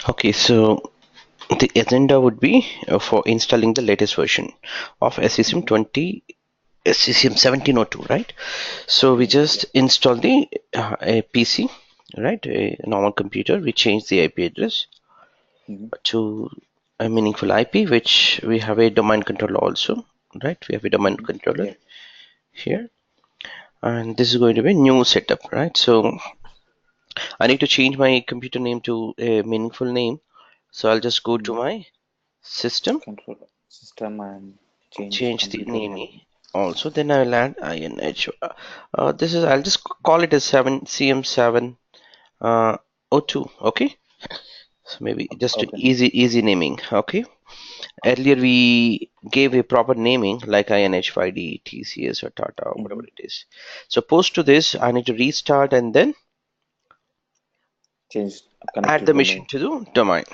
Okay, so the agenda would be for installing the latest version of SCCM 20, SCCM 1702, right? So we just install the a PC, right? A normal computer. We change the IP address to a meaningful IP, which we have a domain controller also, right? We have a domain controller here, and this is going to be a new setup, right? So I need to change my computer name to a meaningful name. So I'll just go to my system, Control system and change the computer name name. also. Then I'll add INH. This is, I'll just call it as 7CM7 O2. Okay. So maybe just to Okay. easy naming. Okay. Earlier we gave a proper naming like INH5D, TCS or Tata or whatever it is. So post to this, I need to restart and then Change add connected the machine domain. to the domain.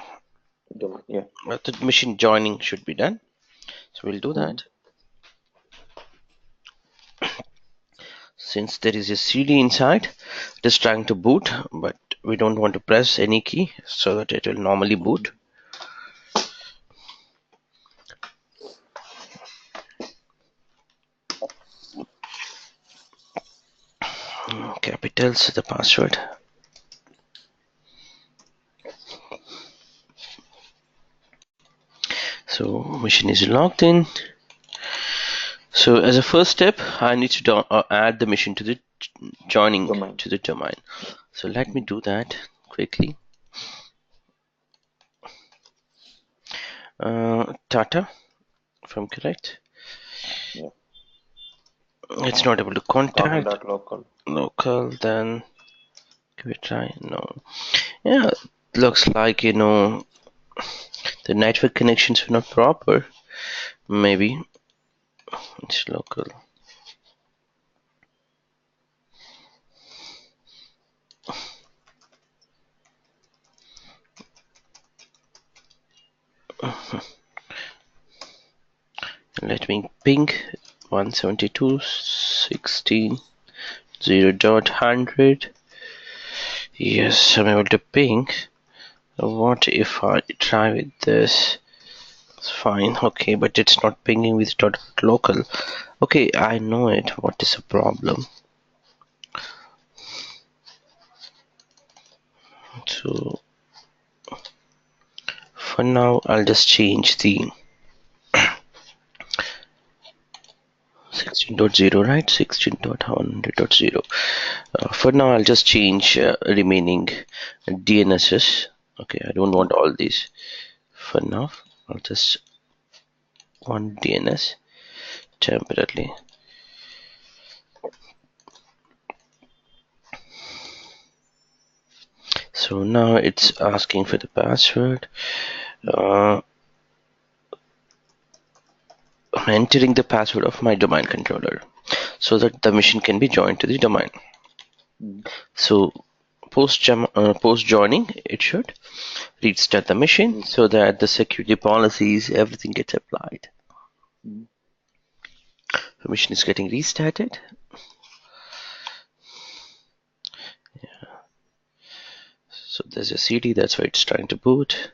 Yeah. The machine joining should be done. So we'll do that. Since there is a CD inside, it is trying to boot, but we don't want to press any key so that it will normally boot. Capitals the password. So machine is logged in. So as a first step, I need to add the machine to the joining Domain. to the domain. So let me do that quickly. Tata, if I'm correct. Yeah. It's not able to contact. Local. Local, then give it a try. No. Yeah, looks like the network connections were not proper. Maybe it's local. Let me ping 172.16.0.100. Yes, I'm able to ping. What if I try with this? It's fine, okay, but it's not pinging with .local. Okay, I know it. What is the problem? So for now, I'll just change the 16.0, right? 16.100.0. For now, I'll just change remaining DNSs. Okay, I don't want all these. For now, I'll just want DNS temporarily. So now it's asking for the password. I'm entering the password of my domain controller so that the machine can be joined to the domain. So post joining, it should restart the machine so that the security policies, everything gets applied. The machine is getting restarted. Yeah. So there's a CD, that's why it's trying to boot.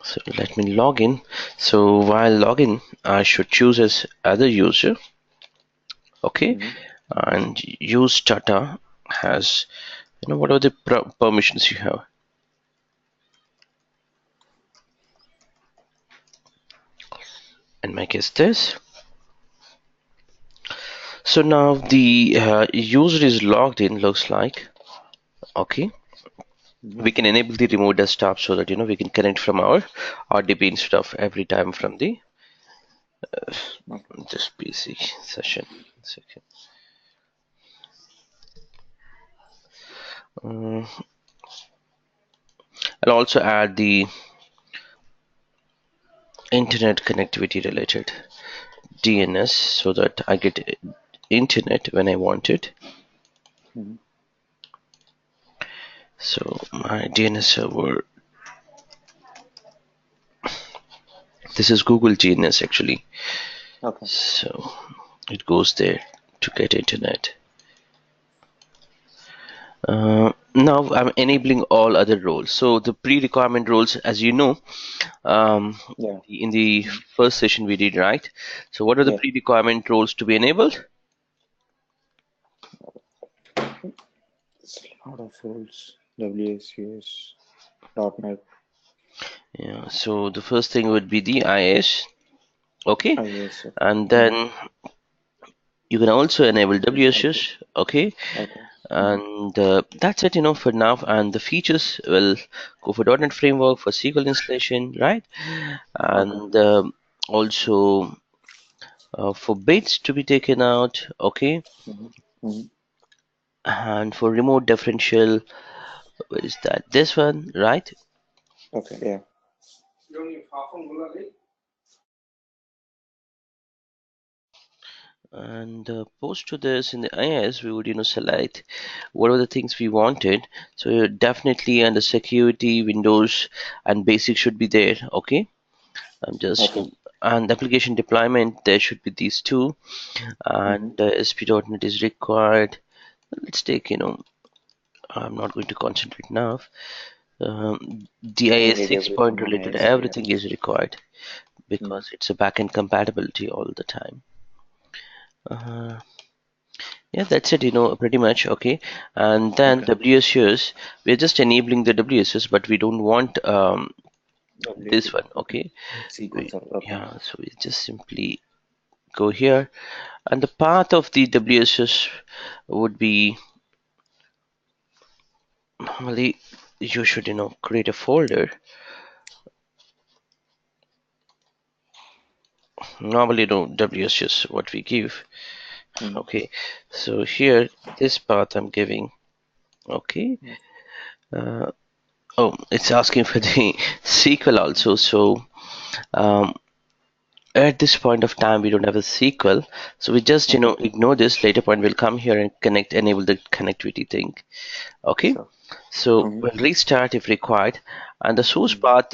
So let me log in. So while login, I should choose as other user. Okay, and use Tata has, what are the permissions you have? In my case, this. So now the user is logged in, looks like. Okay. We can enable the remote desktop so that we can connect from our RDP instead of every time from the this PC session. Second. I'll also add the internet connectivity related DNS so that I get internet when I want it. So my DNS server, this is Google DNS actually. Okay. So it goes there to get internet. Now I'm enabling all other roles. So the pre-requirement roles, as you know, um, Yeah. in the Mm. first session we did, right? So what are the Yeah. pre-requirement roles to be enabled? It's a lot of roles. WSUS, .NET, Yeah. So the first thing would be the IS, okay, iOS. Okay. and Mm. then you can also enable Okay. WSUS, okay, Okay. Mm. and that's it, for now. And the features will go for .NET Framework for SQL installation, right? Okay. And also for bits to be taken out, okay, Mm-hmm. Mm-hmm. and for remote differential, where is that? This one, right? Okay. Yeah. And post to this in the IIS, we would select what are the things we wanted. So definitely under security, Windows, and basic should be there. Okay, I'm just Okay. and application deployment, there should be these two, and Mm-hmm. SP.NET is required. Let's take, I'm not going to concentrate now. I DIS need 6 everything point on related, ASP. Yeah. everything is required Mm. because it's a backend compatibility all the time. Uh, yeah, that's it, pretty much. Okay, and then Okay. WSUs, we're just enabling the WSUs, but we don't want this WP. one. Okay. Okay, SQL Server. Okay. yeah, so we just simply go here, and the path of the WSUs would be normally you should create a folder. Normally, WSUs what we give. Mm-hmm. Okay, so here this path I'm giving. Okay. Yeah. Uh, oh, it's asking for the SQL also. So um, at this point of time, we don't have a SQL. So we just, Okay. ignore this. Later point, we'll come here and enable the connectivity thing. Okay. Sure. So Mm-hmm. we'll restart if required. And the source Mm-hmm. path,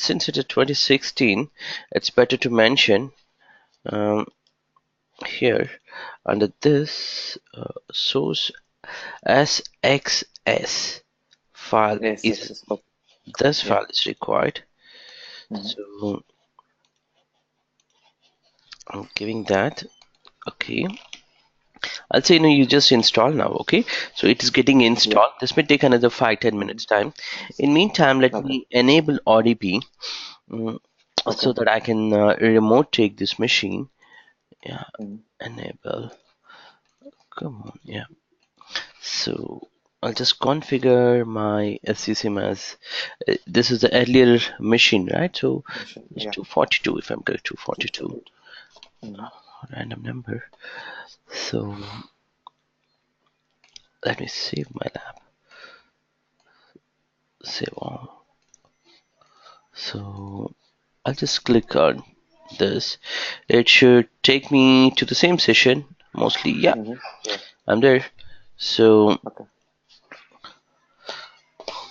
since it's a 2016, it's better to mention um, here under this source SXS file Yes. is Access. Okay. this Yeah. file is required. Mm-hmm. So I'm giving that. Okay. I'll say you just install now. Okay. So it is getting Yeah. installed. This may take another 5-10 Mm-hmm. minutes time. In meantime, let Okay. me enable ODP Okay. so that I can remote take this machine. Yeah. Mm-hmm. Enable. Come on. Yeah. So I'll just configure my SCCM as this is the earlier machine, right? So Mission. it's Yeah. 242 if I'm correct, 242 242. Mm-hmm. random number. So let me save my lab. Save all. So I'll just click on this. It should take me to the same session. Mostly, yeah, Mm-hmm. Yeah. I'm there. So Okay.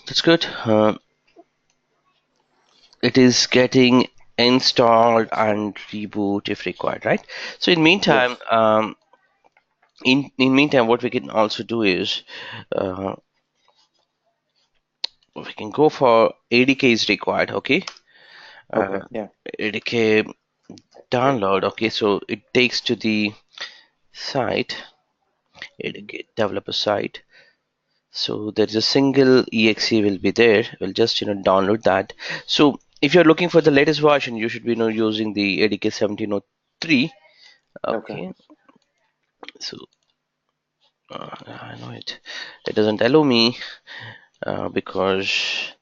that's good. It is getting installed and reboot if required, right? So in meantime, Yes. in meantime, what we can also do is uh, we can go for ADK is required. Okay, Okay. uh, Yeah. ADK download. Okay, so it takes to the site, Mm-hmm. ADK developer site. So there's a single exe will be there. We'll just download that. So if you're looking for the latest version, you should be using the ADK 1703. Okay. Okay, so I know it doesn't allow me because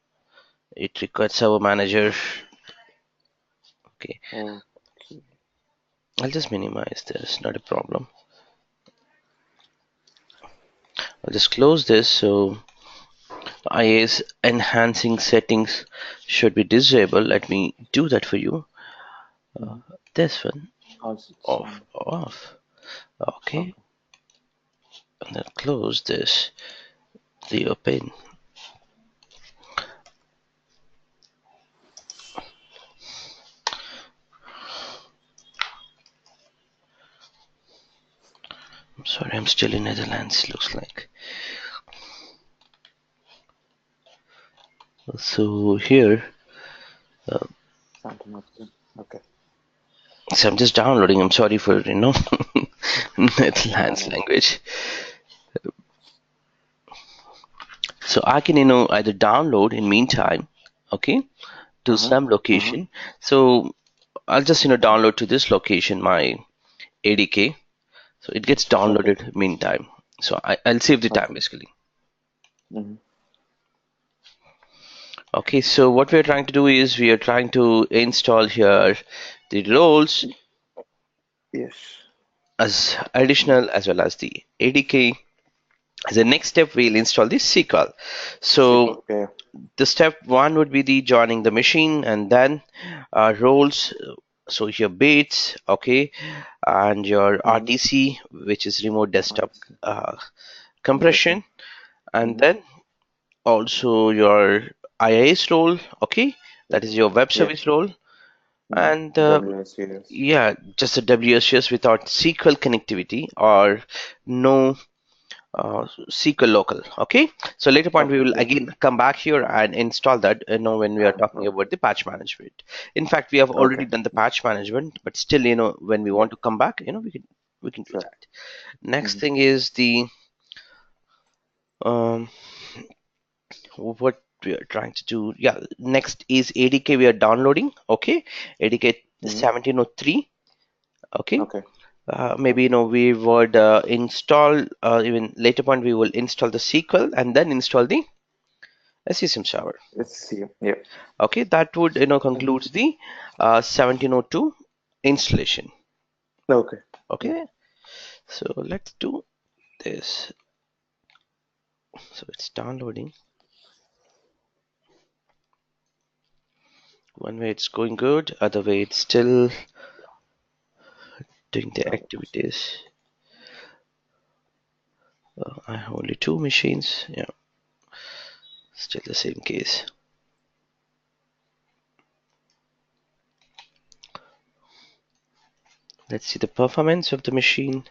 it requires server manager. Okay, Okay. I'll just minimize this, not a problem. I'll just close this. So IA's enhancing settings should be disabled. Let me do that for you. Mm-hmm. This one Also, it's off, on. off. Okay, Okay. and then close this. Reopen. I'm sorry, I'm still in Netherlands. Looks like. So here, Okay. so I'm just downloading. I'm sorry for No, Netherlands no. language. So I can either download in meantime, okay, to Uh-huh. some Uh-huh. location. So I'll just download to this location my ADK. So it gets Okay. downloaded meantime. So I'll save the time Okay. basically. Mm-hmm. Okay, so what we're trying to do is we are trying to install here the roles Yes. as additional as well as the ADK. As the next step, we'll install the SQL. So SQL. Yeah. the step one would be the joining the machine, and then roles. So your bits, okay, and your Mm-hmm. RTC, which is remote desktop Artisan. uh, Compression. compression, and Mm-hmm. then also your IIS role, okay, that is your web Yeah. service role, and WSUS. yeah, just a WSUS without SQL connectivity or no SQL local. Okay, so later point we Okay. will Yeah. again come back here and install that. When we are talking Okay. about the patch management. In fact, we have already Okay. done the patch management, but still, when we Yeah. want to come back, we can do Sure. that. Next Mm-hmm. thing is the um, what we are trying to do. Yeah, next is ADK we are downloading. Okay, ADK Mm-hmm. 1703. Okay, Okay. maybe Okay. we would install even later point we will install the SQL and then install the SCCM server. SCCM. Yeah. Okay, that would Mm-hmm. concludes the 1702 installation. Okay. Yeah. Okay, so let's do this. So it's downloading. One way it's going good, other way it's still doing the Oh, activities. I have only two machines. Yeah, still the same case. Let's see the performance of the machine.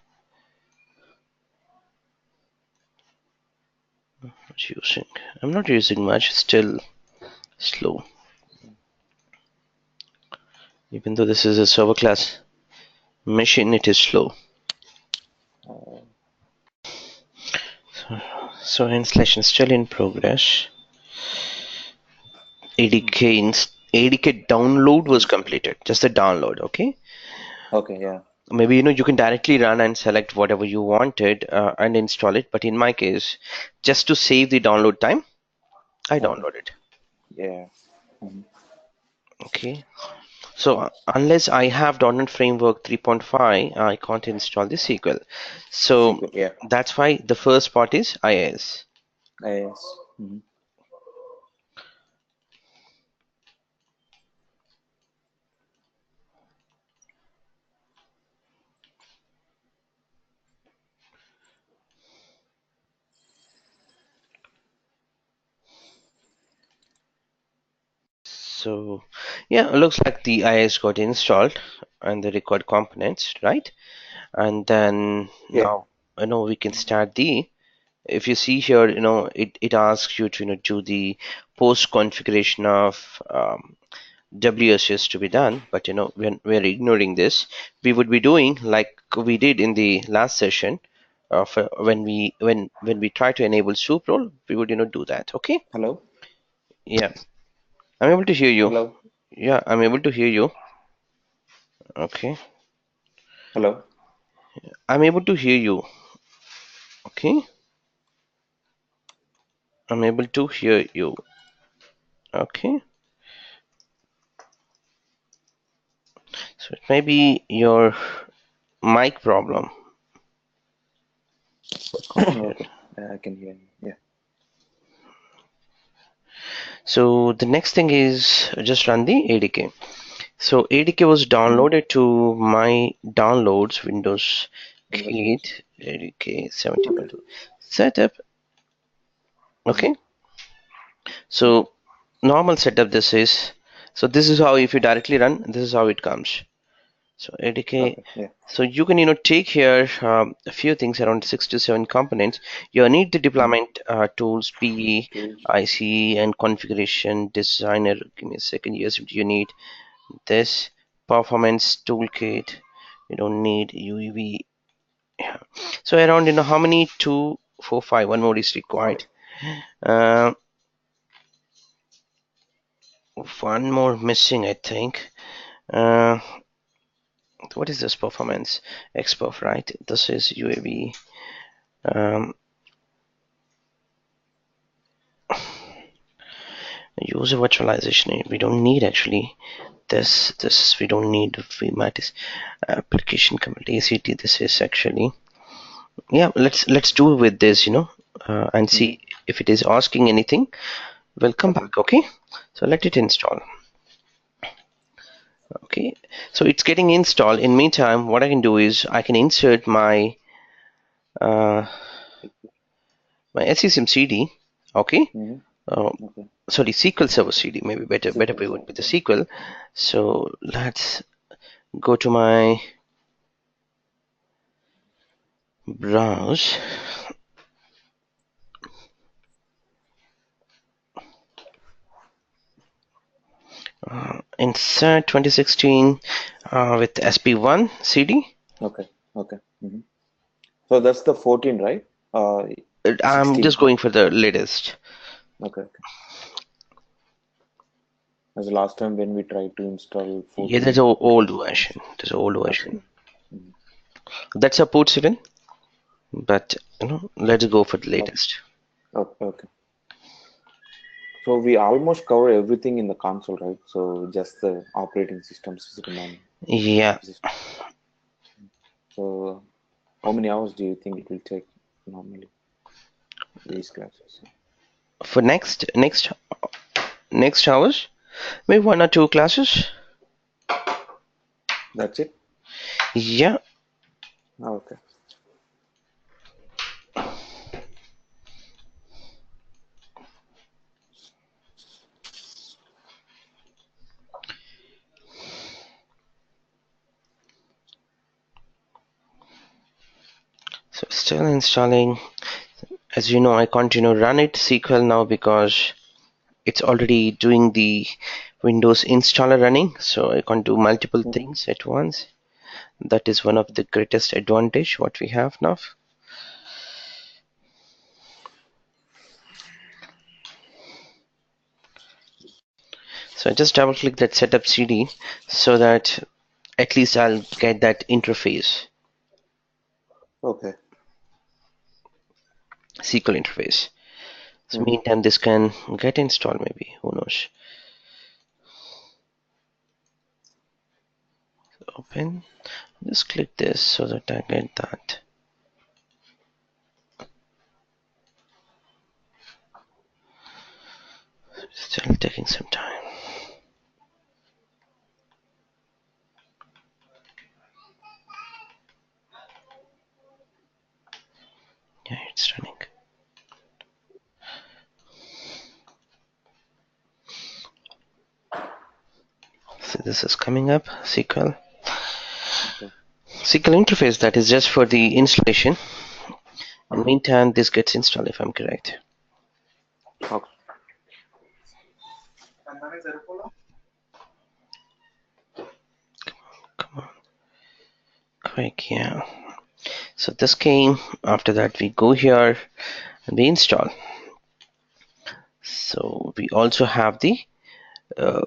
Not using. I'm not using much. Still slow. Even though this is a server class machine, it is slow. uh, So installation is still in progress. ADK download was Inst- completed. Just the download, okay? okay. Yeah. Maybe you can directly run and select whatever you wanted and install it. But in my case, just to save the download time, I Okay. downloaded. Yeah. Mm-hmm. Okay. So unless I have .NET Framework 3.5, I can't install the SQL. So SQL. Yeah. that's why the first part is IIS. Yes. Mm-hmm. So yeah, it looks like the IIS got installed and the required components, right? And then Yeah. now we can start the. If you see here, it asks you to do the post configuration of WSS to be done, but when we're ignoring this, we would be doing like we did in the last session. For when we try to enable soup role, we would do that. Okay. Hello. Yeah, I'm able to hear you. Hello. Yeah, I'm able to hear you. Okay, Hello. I'm able to hear you. Okay, I'm able to hear you. Okay, so it may be your mic problem. Okay. Okay. I can hear you. Yeah. So the next thing is just run the ADK. So ADK was Mm-hmm. downloaded to my downloads Windows Windows users. Kit ADK 1702 setup. Mm-hmm. Okay, so normal setup this is. So this is how if you directly run, this is how it comes. So ADK. Okay. Yeah. So you can take here a few things, around 6 to 7 components. You need the Mm-hmm. deployment tools, PE, Tools. IC, and configuration designer. Give me a second. Yes, you need this performance toolkit. You don't need UEV. Yeah. So around how many? 2, 4, 5. One more is required. Uh, one more missing, I think. Uh, what is this performance? XPerf, right? This is UAV. Um, user virtualization. We don't need actually this. This we don't need. We might is application command ACT. This is actually, yeah. Let's do with this, and Mm-hmm. see if it is asking anything. We'll come Okay. back. Okay. So let it install. Okay. So it's getting installed. In meantime, what I can do is I can insert uh, my SCCM CD. Okay. Mm-hmm. Uh, Okay. sorry, SQL Server CD. Maybe better way Sequence. would be the Okay. SQL. So let's go to my browse. Insert 2016 with SP1 CD. Okay. Okay. Mm-hmm. So that's the 14, right? Uh, I'm 16. just going for the latest. Okay. Okay. As last time when we tried to install Yeah, there's 14, an it old was version. finished. There's an old Okay. version Mhm. that supports it in, but let's go for the Okay. latest. Okay. Okay. So we almost cover everything in the console, right? So just the operating systems remain. Yeah. System. So how many hours do you think it will take normally these classes? For next hours, maybe 1 or 2 classes. That's it? Yeah. Okay. So still installing. As you know, I continue run it SQL now because it's already doing the Windows installer running, so I can do multiple Mm-hmm. things at once. That is one of the greatest advantage what we have now. So I just double click that setup CD so that at least I'll get that interface, Okay. SQL interface. So Mm-hmm. meantime this can get installed, maybe, who knows. Open, just click this so that I get that. Still taking some time. Yeah, it's running. So this is coming up, SQL. Okay. SQL interface, that is just for the installation. In Uh-huh. meantime, this gets installed if I'm correct. Okay. Come on, quick, yeah. So this came, after that we go here and we install. So we also have the uh,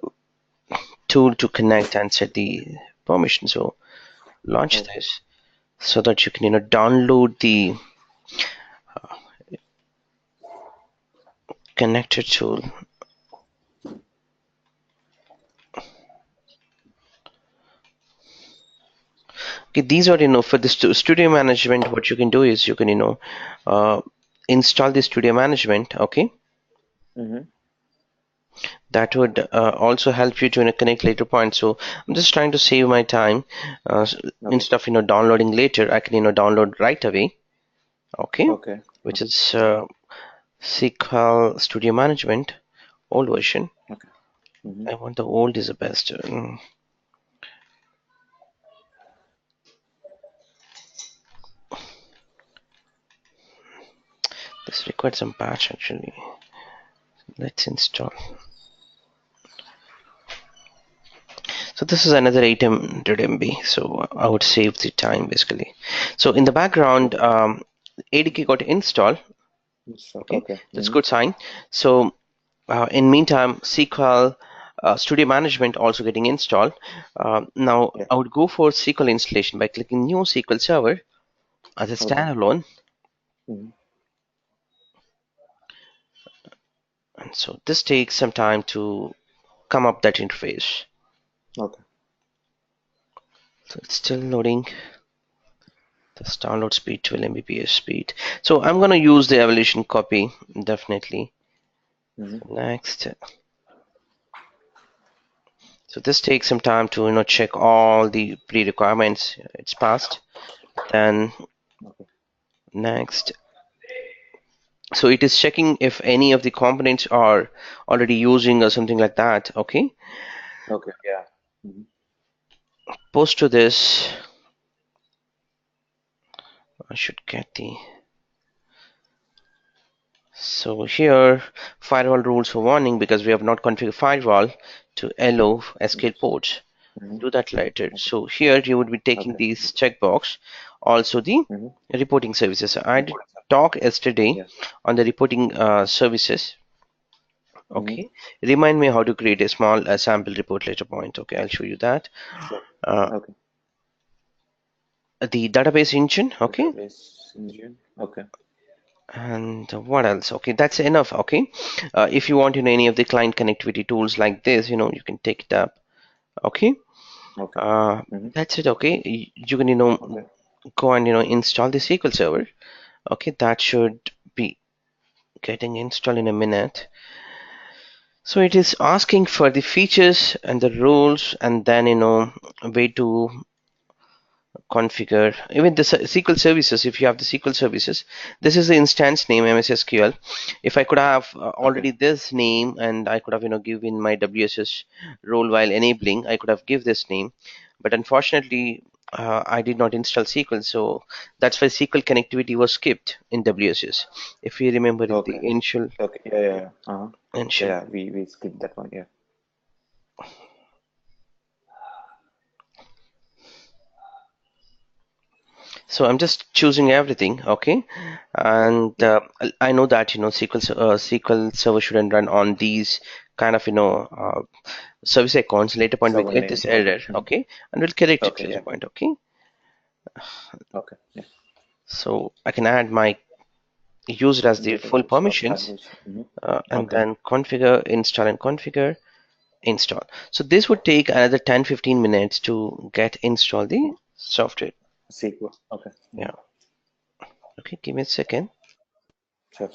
tool to connect and set the permission. So launch Okay. this so that you can download the connector tool. Okay, these are for the studio management. What you can do is you can uh, install the studio management. Okay, Mm-hmm. that would also help you to connect later points. So I'm just trying to save my time. Okay. Instead of downloading later, I can download right away. Okay, Okay. which Okay. is SQL Studio Management, old version. Okay. Mm-hmm. I want the old is the best. This required some patch actually. Let's install. So this is another 800 MB. So I would save the time basically. So in the background, Okay. ADK got installed. Okay, Okay. that's good sign. So in meantime, SQL Studio Management also getting installed. Now Yeah. I would go for SQL installation by clicking New SQL Server as a Okay. standalone. Mhm. And so this takes some time to come up that interface. Okay. So it's still loading. The download speed 12 Mbps speed. So I'm going to use the evolution copy definitely. Mhm. Next. So this takes some time to check all the pre-requirements. It's passed. Then Okay. next. So it is checking if any of the components are already using or something like that. Okay. Okay. Yeah. Mhm. Post to this. I should get the. So here firewall rules for warning because we have not configured firewall to allow SQL Yes. ports. Mhm. Do that later. Okay. So here you would be taking Okay. these checkbox. Also the Mhm. reporting services. I did talk yesterday Yeah. on the reporting services. Mhm. Okay. Remind me how to create a small sample report later point. Okay, I'll show you that. Sure. Uh, Okay. the database engine. Okay. Database engine. Okay. And what else? Okay, that's enough. Okay. If you want any of the client connectivity tools like this, you can take it up. Okay. Okay. Uh, Mhm. that's it. Okay. You can Okay. go and install the SQL Server. Okay, that should be getting installed in a minute. So it is asking for the features and the rules, and then way to configure even the SQL services. If you have the SQL services, this is the instance name MSSQL. If I could have Okay. already this name, and I could have given my WSS role while enabling, I could have give this name, but unfortunately I did not install SQL, so that's why SQL connectivity was skipped in WSS. If you remember in the Okay. initial Okay. Yeah. Yeah. Yeah. Uh-huh. initial Yeah. We skipped that one. Yeah. So I'm just choosing everything, okay? Okay. And Yeah. I know that SQL Server shouldn't run on these kind of service icons. Later point we Server get this names. Okay. error, Mhm. okay, and we'll correct it Okay. later Yeah. point, okay. Okay. Yeah. So I can add my user as the full Database of permissions, average. Mhm. and Okay. then configure, install, and configure, install. So this would take another 10-15 minutes to get install the software. SQL. Okay. Yeah. Mhm. Okay, give me a second. Sure.